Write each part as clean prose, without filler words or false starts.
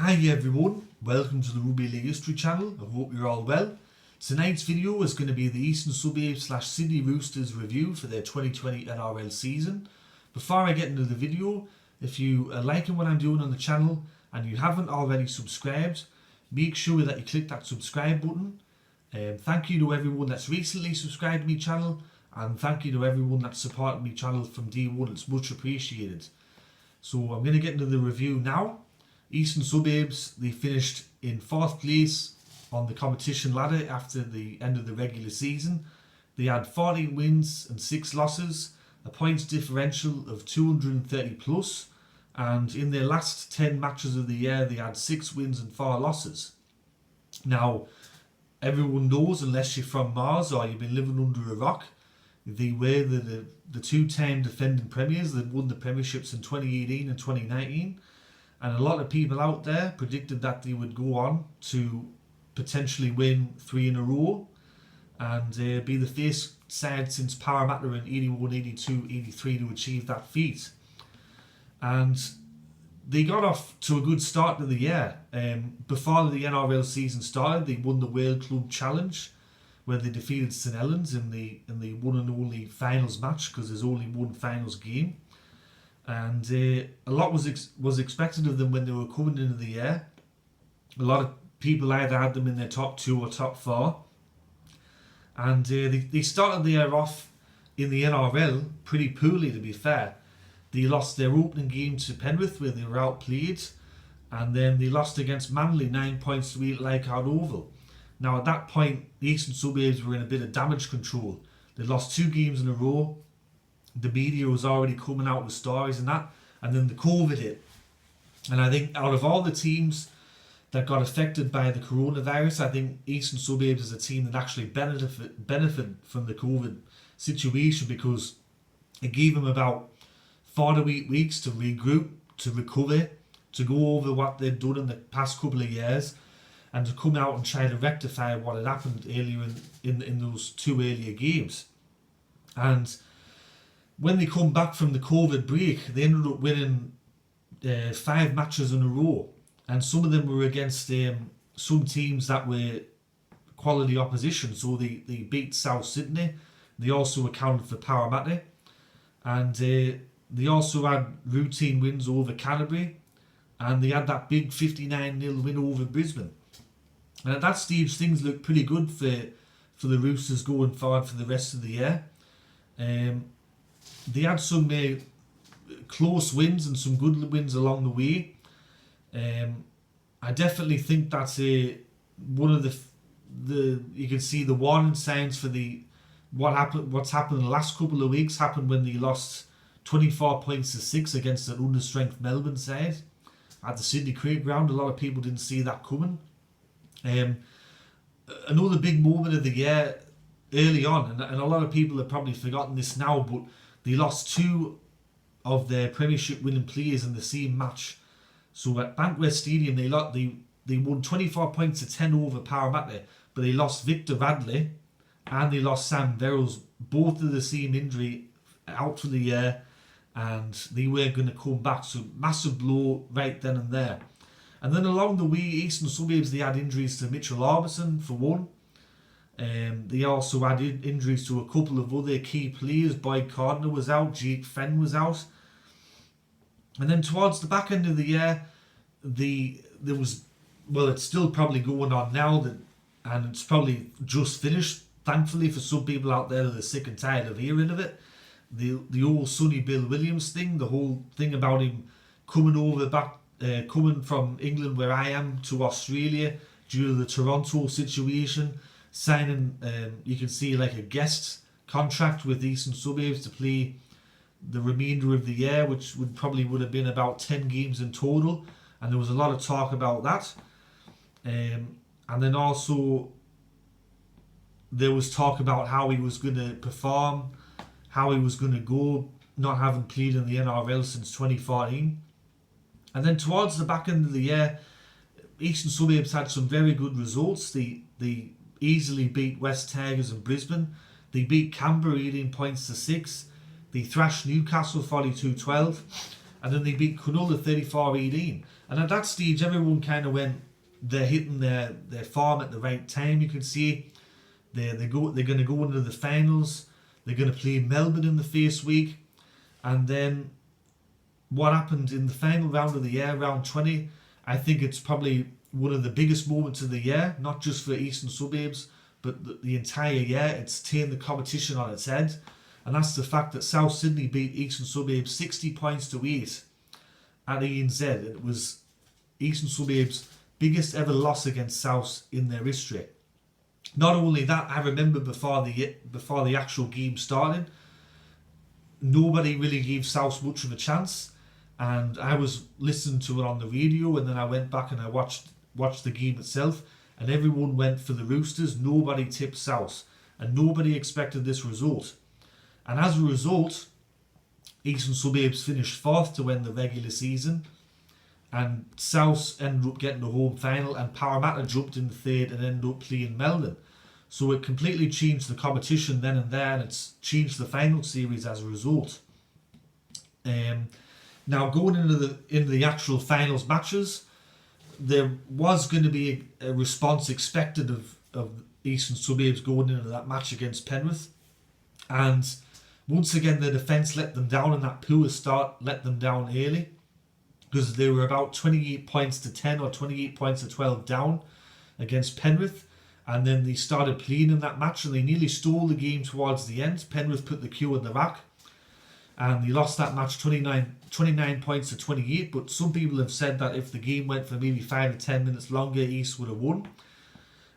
Hi everyone, welcome to the Rugby League History channel. I hope you're all well. Tonight's video is going to be the Eastern Suburbs / Sydney Roosters review for their 2020 NRL season. Before I get into the video, if you are liking what I'm doing on the channel and you haven't already subscribed, make sure that you click that subscribe button. Thank you to everyone that's recently subscribed to my channel, and thank you to everyone that's supported my channel from day one. It's much appreciated. So I'm going to get into the review now. Eastern Suburbs, they finished in 4th place on the competition ladder after the end of the regular season. They had 14 wins and 6 losses, a points differential of 230 plus, and in their last 10 matches of the year they had 6 wins and 4 losses. Now, everyone knows, unless you're from Mars or you've been living under a rock, they were the 2-time defending premiers that won the premierships in 2018 and 2019. And a lot of people out there predicted that they would go on to potentially win 3 in a row and be the first side since Parramatta in 81, 82, 83 to achieve that feat. And they got off to a good start to the year. Before the NRL season started, they won the World Club Challenge, where they defeated St Helens in the one and only finals match, because there's only one finals game. And a lot was expected of them when they were coming into the year. A lot of people either had them in their top 2 or top 4. And they started the year off in the NRL pretty poorly, to be fair. They lost their opening game to Penrith, where they were outplayed. And then they lost against Manly 9 points to 8 Leichhardt Oval. Now at that point, the Eastern Suburbs were in a bit of damage control. They lost 2 games in a row. The media was already coming out with stories and that, and then the COVID hit. And I think out of all the teams that got affected by the coronavirus, I think Eastern Suburbs is a team that actually benefited from the COVID situation, because it gave them about 4 to 8 weeks to regroup, to recover, to go over what they'd done in the past couple of years, and to come out and try to rectify what had happened earlier in those 2 earlier games. And when they come back from the COVID break, they ended up winning 5 matches in a row, and some of them were against some teams that were quality opposition. So they beat South Sydney. They also accounted for Parramatta, and they also had routine wins over Canterbury, and they had that big 59-0 win over Brisbane. And at that stage, things looked pretty good for the Roosters going forward for the rest of the year. They had some close wins and some good wins along the way. I definitely think that's one of the you can see the warning signs for what's happened in the last couple of weeks happened when they lost 24 points to 6 against an understrength Melbourne side at the Sydney Cricket Ground. A lot of people didn't see that coming. Another big moment of the year early on, and a lot of people have probably forgotten this now, but they lost 2 of their premiership winning players in the same match. So at Bankwest Stadium, they won 24 points to 10 over Parramatta, but they lost Victor Radley and they lost Sam Verrills, both of the same injury, out for the year, and they weren't going to come back. So massive blow right then and there. And then along the way, Eastern Suburbs, they had injuries to Mitchell Orbison for one. They also had injuries to a couple of other key players. Boyd Cordner was out, Jake Fenn was out. And then towards the back end of the year, there was, well, it's still probably going on now, and it's probably just finished, thankfully for some people out there that are sick and tired of hearing of it. The old Sonny Bill Williams thing, the whole thing about him coming from England, where I am, to Australia due to the Toronto situation, signing, you can see, like a guest contract with Eastern Suburbs to play the remainder of the year, which would have been about 10 games in total, and there was a lot of talk about that. And then also there was talk about how he was going to perform, how he was going to go, not having played in the NRL since 2014. And then towards the back end of the year, Eastern Suburbs had some very good results. They easily beat West Tigers in Brisbane. They beat Canberra 18 points to 6. They thrashed Newcastle 42-12. and then they beat Cronulla 34-18. And at that stage, everyone kind of went, they're hitting their form at the right time. You can see they're going to go into the finals. They're going to play Melbourne in the first week, and then what happened in the final round of the year, round 20, I think it's probably one of the biggest moments of the year, not just for Eastern Suburbs, but the entire year. It's turned the competition on its head, and that's the fact that South Sydney beat Eastern Suburbs 60 points to 8 at ENZ. It was Eastern Suburbs' biggest ever loss against South in their history. Not only that, I remember before the actual game started, nobody really gave South much of a chance, and I was listening to it on the radio, and then I went back and I watched the game itself, and everyone went for the Roosters. Nobody tipped South, and nobody expected this result. And as a result, Eastern Suburbs finished 4th to win the regular season, and South ended up getting the home final, and Parramatta jumped in the 3rd and ended up playing Melbourne. So it completely changed the competition then and there, and it's changed the final series as a result. Now going into the actual finals matches, there was going to be a response expected of Eastern Suburbs going into that match against Penrith, and once again the defence let them down, and that poor start let them down early, because they were about 28 points to 10 or 28 points to 12 down against Penrith, and then they started playing in that match and they nearly stole the game towards the end. Penrith put the cue in the rack and they lost that match 29 points to 28, but some people have said that if the game went for maybe 5 to 10 minutes longer, East would have won.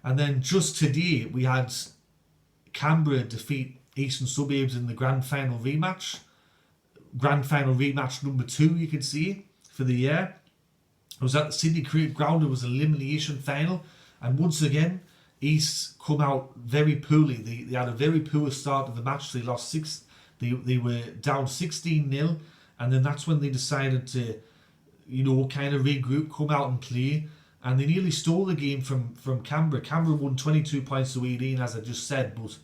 And then just today we had Canberra defeat Eastern Suburbs in the grand final rematch number 2, you can see, for the year. It was at the Sydney Cricket Ground. It was an elimination final, and once again East come out very poorly. They had a very poor start to the match. They lost 6. They were down 16-0, and then that's when they decided to, kind of regroup, come out and play, and they nearly stole the game from Canberra. Canberra won 22 points to 18, as I just said, but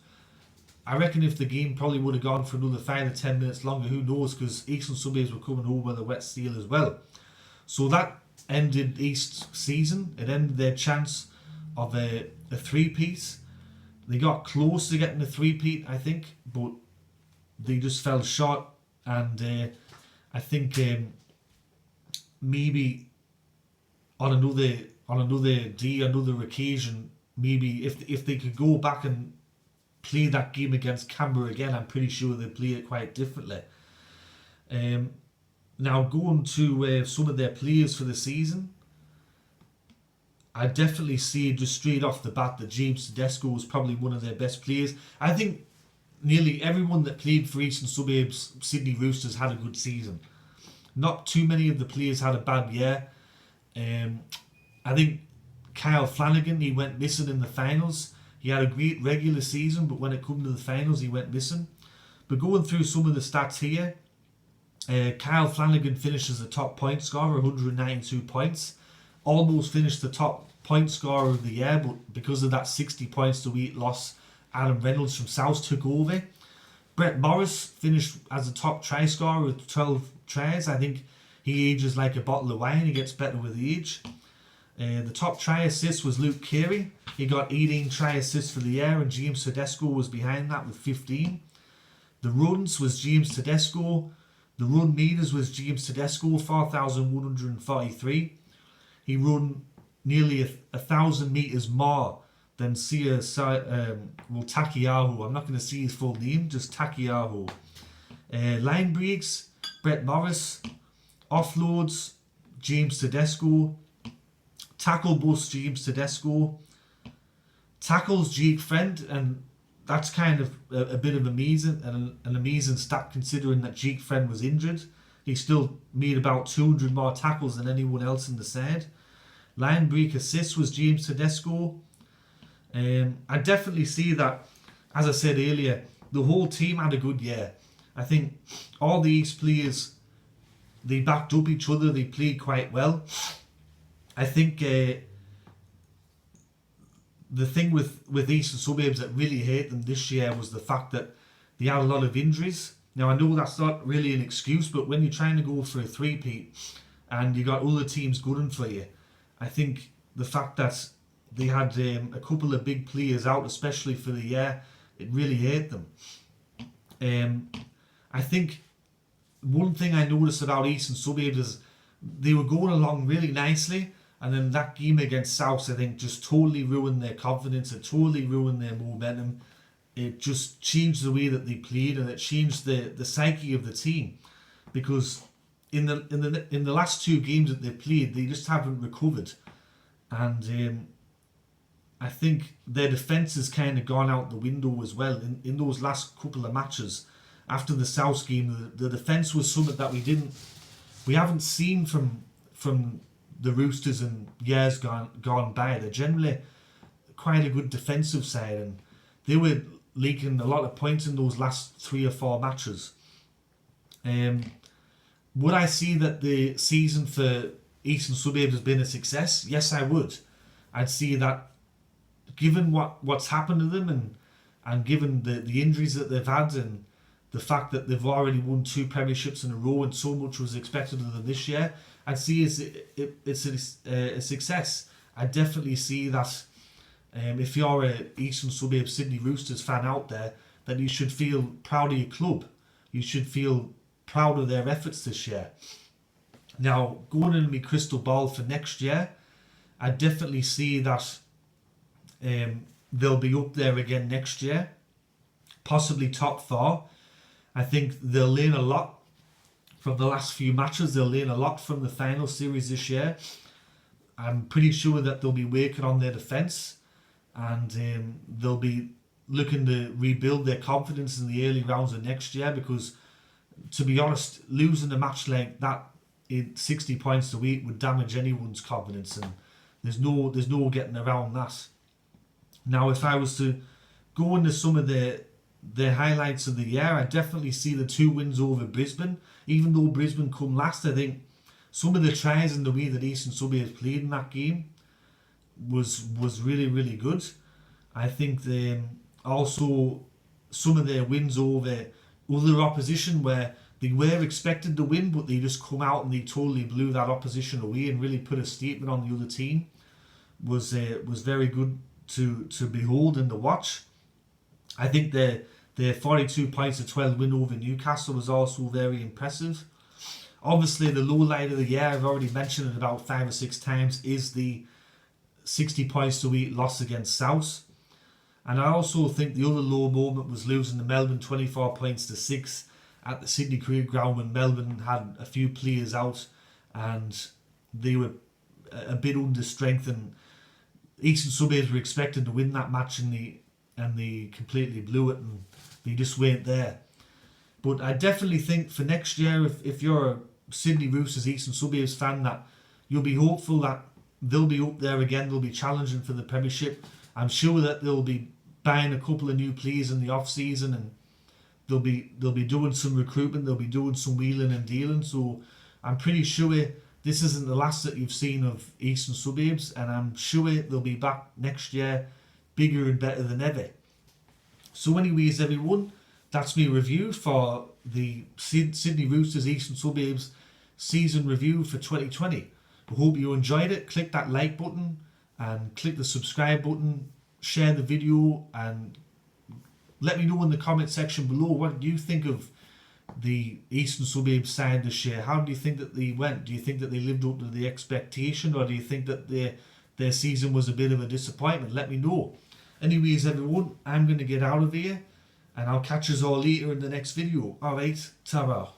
I reckon if the game probably would have gone for another 5 to 10 minutes longer, who knows, because Eastern Suburbs were coming home with a wet steel as well. So that ended East's season. It ended their chance of a three-peat. They got close to getting a three-peat, I think, but they just fell short. And I think maybe on another day, another occasion, maybe if they could go back and play that game against Canberra again, I'm pretty sure they'd play it quite differently. Now going to some of their players for the season, I definitely see just straight off the bat that James Tedesco was probably one of their best players. I think nearly everyone that played for Eastern Suburbs Sydney Roosters had a good season. Not too many of the players had a bad year. I think Kyle Flanagan, he went missing in the finals. He had a great regular season, but when it came to the finals, he went missing. But going through some of the stats here, Kyle Flanagan finishes the top point scorer, 192 points. Almost finished the top point scorer of the year, but because of that 60 points to 8 loss, Adam Reynolds from South took over. Brett Morris finished as a top try scorer with 12 tries. I think he ages like a bottle of wine. He gets better with age. The top try assist was Luke Carey. He got 18 try assists for the year, and James Tedesco was behind that with 15. The runs was James Tedesco. The run meters was James Tedesco, 4,143. He run nearly 1,000 metres more than Takiaho. I'm not going to see his full name, just Takiaho. Line breaks, Brett Morris. Offloads, James Tedesco. Tackle bust, James Tedesco. Tackles, Jake Friend, and that's kind of a bit of an amazing stat considering that Jake Friend was injured. He still made about 200 more tackles than anyone else in the side. Line break assist was James Tedesco. I definitely see that, as I said earlier, the whole team had a good year. I think all the East players, they backed up each other, they played quite well. I think the thing with Eastern Suburbs that really hurt them this year was the fact that they had a lot of injuries. Now I know that's not really an excuse, but when you're trying to go for a three-peat and you got other teams good for you, I think the fact that they had a couple of big players out, especially for the year, it really hurt them. I think one thing I noticed about Eastern Suburbs is they were going along really nicely, and then that game against South, I think, just totally ruined their confidence. It totally ruined their momentum. It just changed the way that they played, and it changed the psyche of the team, because in the last two games that they played, they just haven't recovered, and I think their defence has kind of gone out the window as well in those last couple of matches. After the South game, the defence was something that we haven't seen from the Roosters in years gone by. They're generally quite a good defensive side, and they were leaking a lot of points in those last 3 or 4 matches. Would I see that the season for Eastern Suburbs has been a success? Yes, I would. I'd see that, given what's happened to them, and given the injuries that they've had, and the fact that they've already won 2 premierships in a row and so much was expected of them this year, I'd see it's a success. I definitely see that if you're a Eastern Suburbs Sydney Roosters fan out there, that you should feel proud of your club. You should feel proud of their efforts this year. Now, going into my crystal ball for next year, I definitely see that they'll be up there again next year, possibly top 4. I think they'll learn a lot from the last few matches. They'll learn a lot from the final series this year. I'm pretty sure that they'll be working on their defence, and they'll be looking to rebuild their confidence in the early rounds of next year, because, to be honest, losing a match like that in 60 points a week would damage anyone's confidence, and there's no getting around that. Now, if I was to go into some of the highlights of the year, I definitely see the 2 wins over Brisbane. Even though Brisbane come last, I think some of the tries and the way that Eastern Suburbs played in that game was really, really good. I think also some of their wins over other opposition, where they were expected to win, but they just come out and they totally blew that opposition away and really put a statement on the other team, was very good to behold and to watch. I think their 42 points to 12 win over Newcastle was also very impressive. Obviously, the low light of the year, I've already mentioned it about 5 or 6 times, is the 60 points to 8 loss against South. And I also think the other low moment was losing to Melbourne 24 points to 6 at the Sydney Cricket Ground, when Melbourne had a few players out and they were a bit under strength, and Eastern Suburbs were expected to win that match, and they completely blew it, and they just weren't there. But I definitely think for next year, if you're a Sydney Roosters Eastern Suburbs fan, that you'll be hopeful that they'll be up there again. They'll be challenging for the premiership. I'm sure that they'll be buying a couple of new players in the off season, and they'll be doing some recruitment. They'll be doing some wheeling and dealing. So I'm pretty sure this isn't the last that you've seen of Eastern Suburbs, and I'm sure they'll be back next year bigger and better than ever. So anyways, everyone, that's my review for the Sydney Roosters Eastern Suburbs season review for 2020. I hope you enjoyed it. Click that like button and click the subscribe button. Share the video and let me know in the comment section below, what do you think of the Eastern Suburbs side this year? How do you think that they went? Do you think that they lived up to the expectation, or do you think that their season was a bit of a disappointment? Let me know. Anyways, everyone, I'm going to get out of here, and I'll catch us all later in the next video. Alright, ta-ra.